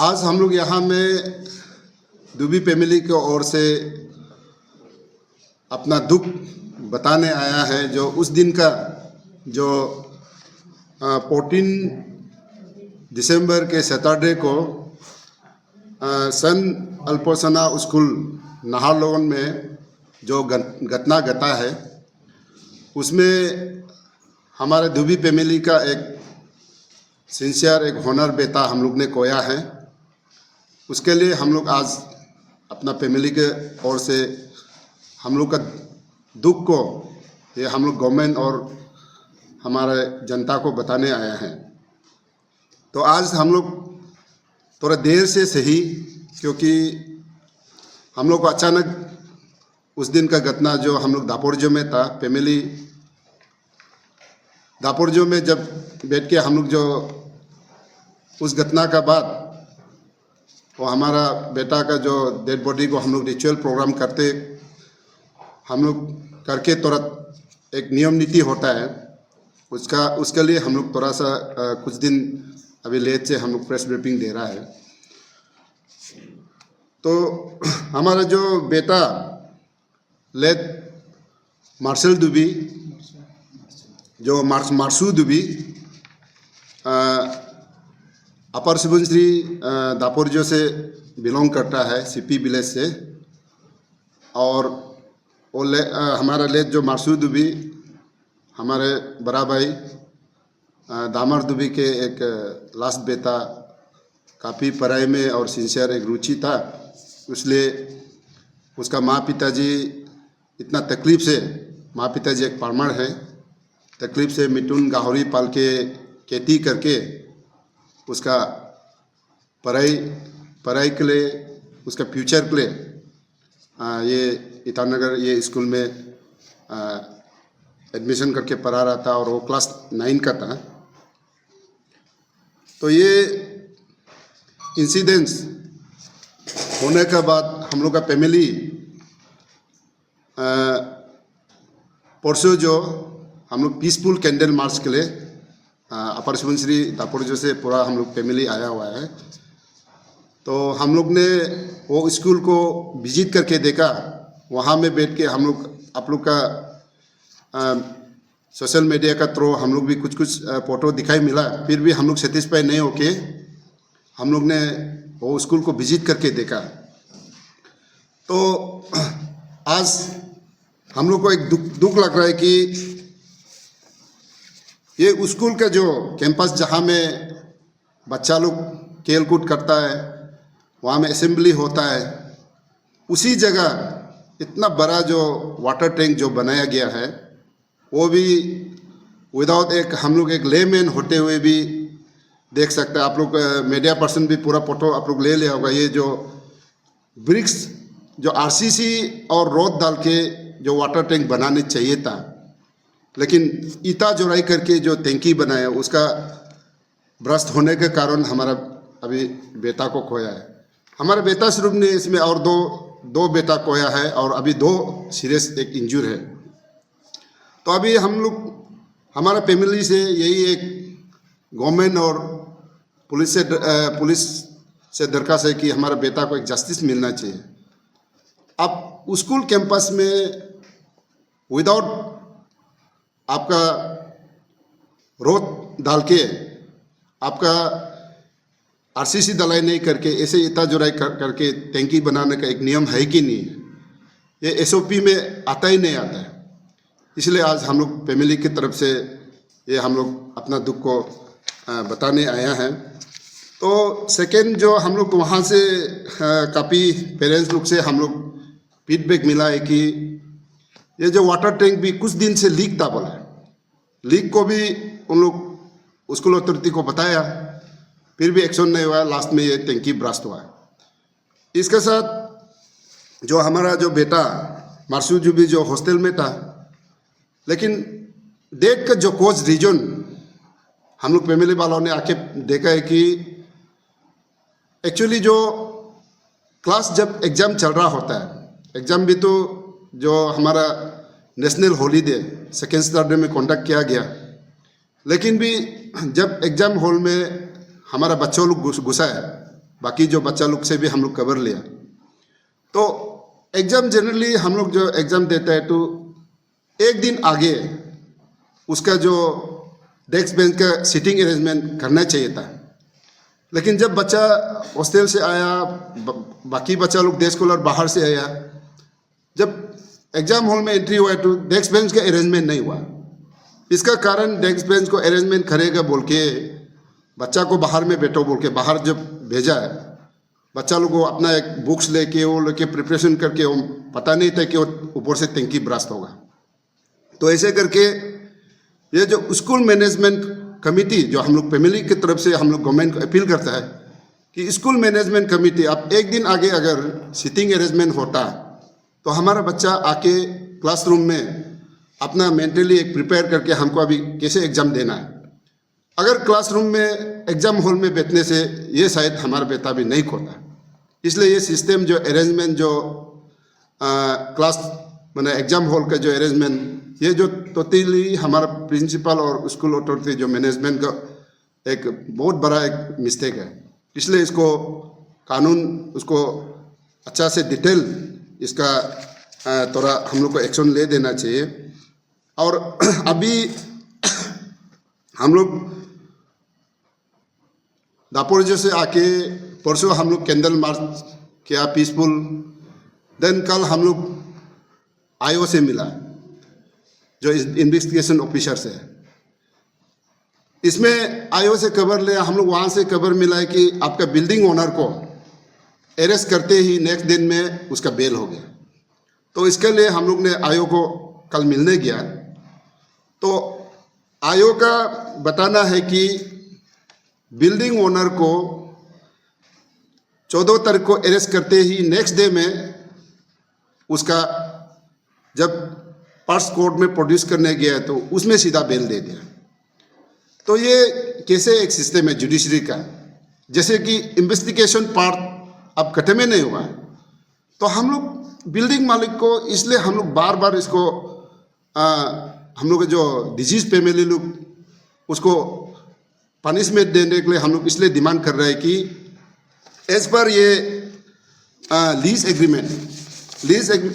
आज हम लोग यहाँ में दुबी फैमिली की ओर से अपना दुख बताने आया है। जो उस दिन का जो 14 दिसंबर के सैटरडे को सन अल्पोसना स्कूल नाहरलगुन में जो घटना घटा है, उसमें हमारे दुबी फैमिली का एक सिंसियर, एक होनर बेटा हम लोग ने खोया है। उसके लिए हम लोग आज अपना फैमिली के ओर से हम लोग का दुख को ये हम लोग गवर्नमेंट और हमारे जनता को बताने आया है। तो आज हम लोग थोड़ा देर से सही, क्योंकि हम लोग को अचानक उस दिन का घटना जो हम लोग दापोरिजो में था, फैमिली दापोरिजो में जब बैठ के हम लोग जो उस घटना का बाद वो हमारा बेटा का जो डेड बॉडी को हम लोग रिचुअल प्रोग्राम करते, हम लोग करके तुरंत एक नियम नीति होता है उसके लिए हम लोग थोड़ा सा कुछ दिन अभी लेट से हम लोग प्रेस ब्रीफिंग दे रहा है। तो हमारा जो बेटा लेट मार्शल दुबी, जो मार्शू दुबी अपर सुबनश्री दापोरिजो से बिलोंग करता है, सीपी विलेज से। और वो हमारा लेट जो मार्शू दुबी हमारे बड़ा भाई दामर दुबी के एक लास्ट बेटा, काफ़ी पढ़ाई में और सिंसियर एक रुचि था, इसलिए उसका माँ पिताजी इतना तकलीफ़ से, माँ पिताजी एक फार्मर है, तकलीफ़ से मिटुन गाहरी पाल के खेती करके उसका पढ़ाई के लिए, उसका फ्यूचर के लिए ये ईटानगर ये स्कूल में एडमिशन करके पढ़ा रहा था, और वो क्लास 9 का था। तो ये इंसिडेंट्स होने के बाद हम लोग का फैमिली परसों जो हम लोग पीसफुल कैंडल मार्च के लिए अपर सुबनश्री दापोरिजो से पूरा हम लोग फैमिली आया हुआ है। तो हम लोग ने वो स्कूल को विजिट करके देखा, वहाँ में बैठ के हम लोग आप लोग का सोशल मीडिया का थ्रू हम लोग भी कुछ फ़ोटो दिखाई मिला, फिर भी हम लोग सेटिस्फाई नहीं होके हम लोग ने वो स्कूल को विजिट करके देखा। तो आज हम लोग को एक दुख लग रहा है कि ये स्कूल का जो कैंपस जहाँ में बच्चा लोग खेल कूद करता है, वहाँ में असेंबली होता है, उसी जगह इतना बड़ा जो वाटर टैंक जो बनाया गया है, वो भी विदाउट एक हम लोग एक लेमैन होते हुए भी देख सकते हैं। आप लोग मीडिया पर्सन भी पूरा फोटो आप लोग ले लिया होगा। ये जो ब्रिक्स जो आरसीसी और रोड डाल के जो वाटर टैंक बनाने चाहिए था, लेकिन ईटा जोड़ाई करके जो टैंकी बनाया, उसका भ्रष्ट होने के कारण हमारा अभी बेटा को खोया है। हमारा बेटा स्वरूप ने इसमें और दो बेटा खोया है, और अभी 2 सीरियस एक इंजूर है। तो अभी हम लोग हमारा फैमिली से यही एक गवर्नमेंट और पुलिस से दरखास्त है कि हमारा बेटा को एक जस्टिस मिलना चाहिए। अब स्कूल कैंपस में विदाउट आपका रोड डाल के, आपका आरसीसी दलाई नहीं करके, ऐसे ईटा जोड़ाई करके टैंकी बनाने का एक नियम है कि नहीं, ये एसओपी में आता ही नहीं आता है। इसलिए आज हम लोग फैमिली की तरफ से ये हम लोग अपना दुख को बताने आया हैं। तो सेकेंड जो हम लोग वहाँ से काफ़ी पेरेंट्स लोग से हम लोग फीडबैक मिला है कि ये जो वाटर टैंक भी कुछ दिन से लीक था, बोला लीक को भी उन लोग स्कूल अथॉरिटी को बताया, फिर भी एक्शन नहीं हुआ। लास्ट में ये टैंकी ब्रास्ट हुआ। इसके साथ जो हमारा जो बेटा मार्शू जो भी जो हॉस्टल में था, लेकिन डेट का जो कोज रीजन हम लोग फैमिली वालों ने आके देखा है कि एक्चुअली जो क्लास जब एग्ज़ाम चल रहा होता है, एग्ज़ाम भी तो जो हमारा नेशनल हॉलीडे सेकेंड सैटरडे में कंडक्ट किया गया, लेकिन भी जब एग्ज़ाम हॉल में हमारा बच्चों लोग घुसा है, बाकी जो बच्चा लोग से भी हम लोग कवर लिया। तो एग्ज़ाम जनरली हम लोग जो एग्ज़ाम देता है तो एक दिन आगे उसका जो डेस्क बेंच का सीटिंग अरेंजमेंट करना चाहिए था, लेकिन जब बच्चा हॉस्टल से आया, बाकी बच्चा लोग डे स्कॉलर बाहर से आया, जब एग्ज़ाम हॉल में एंट्री हुआ तो डेस्क बेंच का अरेंजमेंट नहीं हुआ। इसका कारण डेस्क बेंच को अरेंजमेंट करेगा बोल के बच्चा को बाहर में बैठो बोल के बाहर जब भेजा है, बच्चा लोग को अपना एक बुक्स लेके वो लेके प्रिपरेशन करके वो पता नहीं था कि वो ऊपर से टंकी ब्रास्ट होगा। तो ऐसे करके ये जो स्कूल मैनेजमेंट कमेटी जो हम लोग फैमिली की तरफ से हम लोग गवर्नमेंट को अपील करता है कि स्कूल मैनेजमेंट कमेटी आप एक दिन आगे अगर सीटिंग अरेंजमेंट होता तो हमारा बच्चा आके क्लासरूम में अपना मेंटली एक प्रिपेयर करके हमको अभी कैसे एग्ज़ाम देना है। अगर क्लासरूम में एग्ज़ाम हॉल में बैठने से ये शायद हमारा बेटा भी नहीं खोता। इसलिए ये सिस्टम जो अरेंजमेंट जो क्लास मैंने एग्ज़ाम हॉल का जो अरेंजमेंट ये जो टोटली हमारा प्रिंसिपल और स्कूल अथॉरिटी जो मैनेजमेंट का एक बहुत बड़ा एक मिस्टेक है। इसलिए इसको कानून उसको अच्छा से डिटेल इसका थोड़ा हम लोग को एक्शन ले देना चाहिए। और अभी हम लोग दापोरिजो से आके परसों हम लोग कैंडल मार्च किया पीसफुल। देन कल हम लोग आईओ से मिला जो इन्वेस्टिगेशन ऑफिसर से है। इसमें आईओ से खबर लिया हम लोग, वहाँ से खबर मिला है कि आपका बिल्डिंग ओनर को अरेस्ट करते ही नेक्स्ट दिन में उसका बेल हो गया। तो इसके लिए हम लोग ने आईओ को कल मिलने गया। तो आईओ का बताना है कि बिल्डिंग ओनर को 14 तारीख को अरेस्ट करते ही नेक्स्ट डे में उसका जब पर्स कोर्ट में प्रोड्यूस करने गया तो उसमें सीधा बेल दे दिया। तो ये कैसे एक सिस्टम है जुडिशरी का, जैसे कि इन्वेस्टिगेशन पार्ट अब खत्म में नहीं हुआ। तो हम लोग बिल्डिंग मालिक को इसलिए हम लोग बार बार इसको हम लोग जो डिजीज फैमिली लोग उसको पनिशमेंट देने के लिए हम लोग इसलिए डिमांड कर रहे हैं कि एज पर ये लीज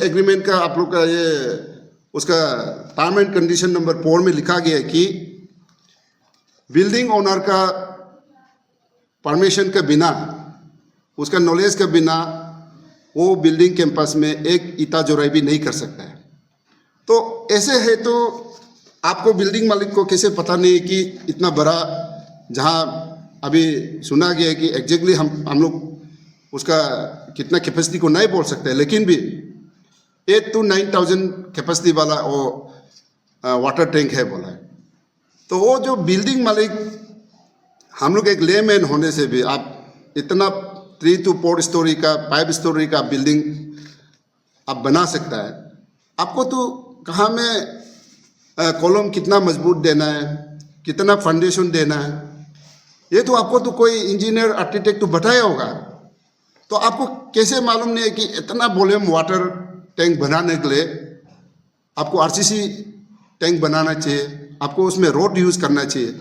एग्रीमेंट का आप लोग का ये उसका टर्म एंड कंडीशन नंबर 4 में लिखा गया है कि बिल्डिंग ओनर का परमिशन के बिना, उसका नॉलेज के बिना वो बिल्डिंग कैंपस में एक ईटा जोड़ाई भी नहीं कर सकता है। तो ऐसे है तो आपको बिल्डिंग मालिक को कैसे पता नहीं कि इतना बड़ा, जहाँ अभी सुना गया है कि एग्जैक्टली हम लोग उसका कितना कैपेसिटी को नहीं बोल सकते, लेकिन भी 8 to 9,000 कैपेसिटी वाला वो वाटर टैंक है बोला है। तो वो जो बिल्डिंग मालिक, हम लोग एक लेमैन होने से भी आप इतना 3 to 4 स्टोरी का 5 स्टोरी का बिल्डिंग आप बना सकता है। आपको तो कहाँ में कॉलम कितना मजबूत देना है, कितना फाउंडेशन देना है, ये तो आपको तो कोई इंजीनियर आर्किटेक्ट तो बताया होगा। तो आपको कैसे मालूम नहीं है कि इतना वॉल्यूम वाटर टैंक बनाने के लिए आपको आरसीसी टैंक बनाना चाहिए, आपको उसमें रोड यूज़ करना चाहिए।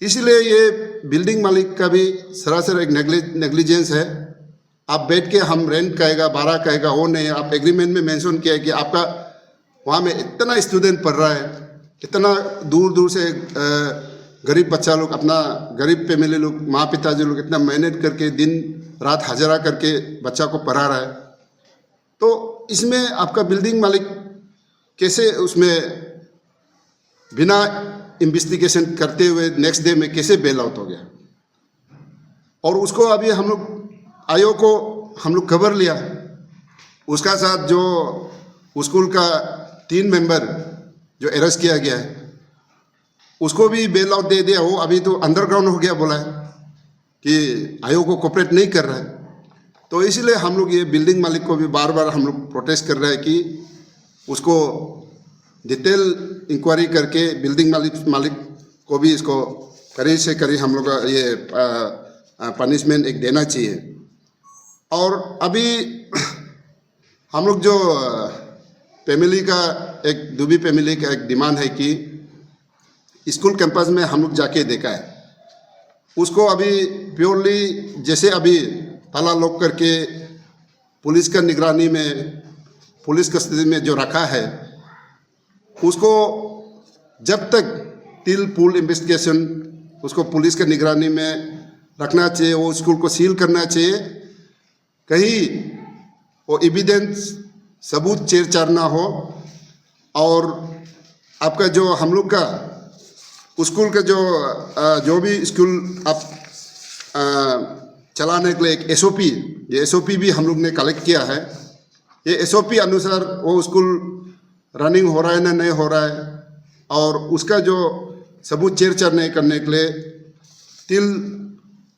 इसलिए ये बिल्डिंग मालिक का भी सरासर एक नेग्लिजेंस है। आप बैठ के हम रेंट कहेगा 12 कहेगा, वो नहीं, आप एग्रीमेंट में मेंशन किया है कि आपका वहाँ में इतना स्टूडेंट पढ़ रहा है, इतना दूर दूर से गरीब बच्चा लोग, अपना गरीब फैमिली लोग, माँ पिताजी लोग इतना मेहनत करके दिन रात हाजिरा करके बच्चा को पढ़ा रहा है। तो इसमें आपका बिल्डिंग मालिक कैसे उसमें बिना इन्वेस्टिगेशन करते हुए नेक्स्ट डे में कैसे बेल आउट हो गया। और उसको अभी हम लोग आयोग को हम लोग खबर लिया, उसका साथ जो स्कूल का 3 मेंबर जो अरेस्ट किया गया है उसको भी बेल आउट दे दिया। वो अभी तो अंडरग्राउंड हो गया, बोला है कि आयोग को कोऑपरेट नहीं कर रहा है। तो इसलिए हम लोग ये बिल्डिंग मालिक को भी बार बार हम लोग प्रोटेस्ट कर रहे हैं कि उसको डिटेल इंक्वायरी करके बिल्डिंग मालिक को भी इसको करीब से करीब हम लोग ये पनिशमेंट एक देना चाहिए। और अभी हम लोग जो फैमिली का एक दुबी फैमिली का एक डिमांड है कि स्कूल कैंपस में हम लोग जाके देखा है, उसको अभी प्योरली जैसे अभी ताला लॉक करके पुलिस का निगरानी में, पुलिस कस्टडी में जो रखा है, उसको जब तक टिल फुल इन्वेस्टिगेशन उसको पुलिस के निगरानी में रखना चाहिए। वो स्कूल को सील करना चाहिए, कहीं वो एविडेंस सबूत छेड़छाड़ ना हो। और आपका जो हम लोग का स्कूल का जो भी स्कूल आप चलाने के लिए एक एसओपी, ये एसओपी भी हम लोग ने कलेक्ट किया है। ये एसओपी अनुसार वो स्कूल रनिंग हो रहा है ना नहीं हो रहा है, और उसका जो सबूत छेड़छाड़ नहीं करने के लिए टिल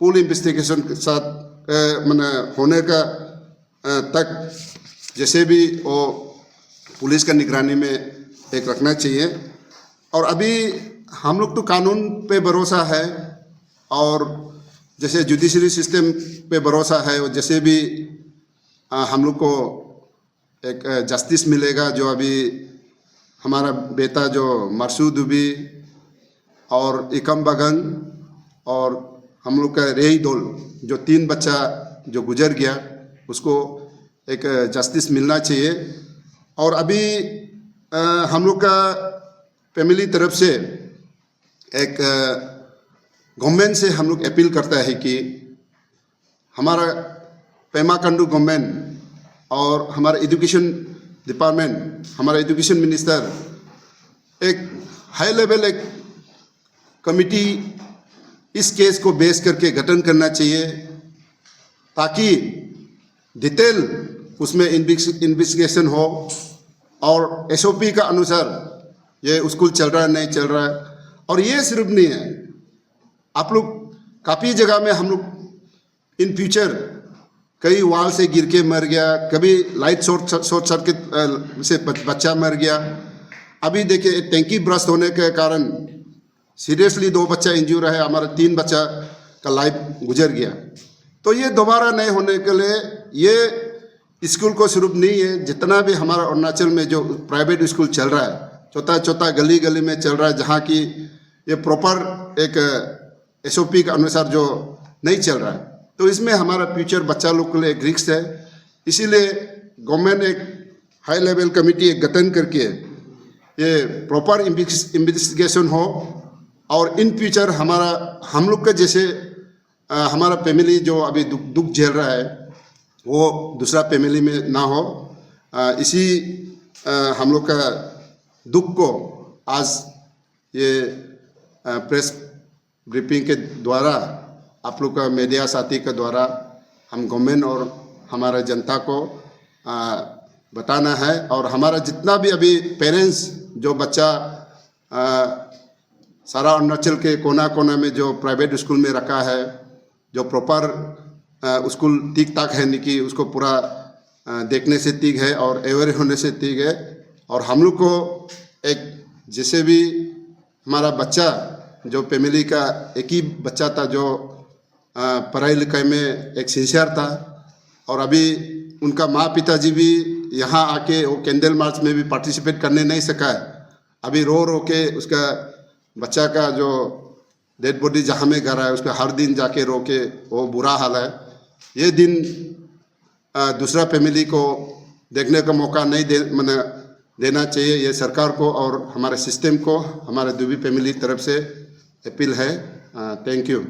फुल इन्वेस्टिगेशन के साथ मैंने होने का तक जैसे भी वो पुलिस का निगरानी में एक रखना चाहिए। और अभी हम लोग तो कानून पे भरोसा है, और जैसे जुडिशरी सिस्टम पे भरोसा है, और जैसे भी हम लोग को एक जस्टिस मिलेगा। जो अभी हमारा बेटा जो मरसूद दुबी और इकम बगंग और हम लोग का रेई दोल, जो 3 बच्चा जो गुजर गया, उसको एक जस्टिस मिलना चाहिए। और अभी हम लोग का फैमिली तरफ से एक गवर्नमेंट से हम लोग अपील करता है कि हमारा पेमा खांडू गवर्नमेंट और हमारा एजुकेशन डिपार्टमेंट, हमारा एजुकेशन मिनिस्टर एक हाई लेवल एक कमिटी इस केस को बेस करके गठन करना चाहिए, ताकि डिटेल उसमें इन्वेस्टिगेशन हो और एसओपी का अनुसार ये स्कूल चल रहा है नहीं चल रहा है। और ये सिर्फ नहीं है, आप लोग काफ़ी जगह में हम लोग इन फ्यूचर कई वाल से गिर के मर गया, कभी लाइट शॉर्ट सर्किट से बच्चा मर गया। अभी देखिए टैंकी ब्रस्ट होने के कारण सीरियसली 2 बच्चा इंजूर है, हमारा 3 बच्चा का लाइफ गुजर गया। तो ये दोबारा नहीं होने के लिए ये स्कूल को सिर्फ नहीं है, जितना भी हमारा अरुणाचल में जो प्राइवेट स्कूल चल रहा है, छोटा गली गली में चल रहा है, जहाँ की ये प्रॉपर एक एसओपी के अनुसार जो नहीं चल रहा है, तो इसमें हमारा फ्यूचर बच्चा लोग के लिए एक रिस्क है। इसीलिए गवर्नमेंट एक हाई लेवल कमेटी एक गठन करके ये प्रॉपर इन्वेस्टिगेशन हो, और इन फ्यूचर हम लोग का जैसे हमारा फैमिली जो अभी दुख झेल रहा है, वो दूसरा फैमिली में ना हो। इसी हम लोग का दुख को आज ये प्रेस ब्रीफिंग के द्वारा, आप लोग का मीडिया साथी के द्वारा हम गवर्नमेंट और हमारा जनता को बताना है। और हमारा जितना भी अभी पेरेंट्स जो बच्चा सारा अरुणाचल के कोना कोना में जो प्राइवेट स्कूल में रखा है, जो प्रॉपर स्कूल ठीक ठाक है नहीं कि उसको पूरा देखने से ठीक है और अवेयर होने से ठीक है। और हम लोग को एक जैसे भी हमारा बच्चा जो फैमिली का एक ही बच्चा था जो पढ़ाई लिखाई में एक सिंसियर था, और अभी उनका माँ पिताजी भी यहाँ आके वो कैंडल मार्च में भी पार्टिसिपेट करने नहीं सका है। अभी रो के उसका बच्चा का जो डेड बॉडी जहाँ में घर है, उसका हर दिन जाके रो के वो बुरा हाल है। ये दिन दूसरा फैमिली को देखने का मौका नहीं देना चाहिए। ये सरकार को और हमारे सिस्टम को, हमारे दुबी फैमिली तरफ से अपील है। Thank you.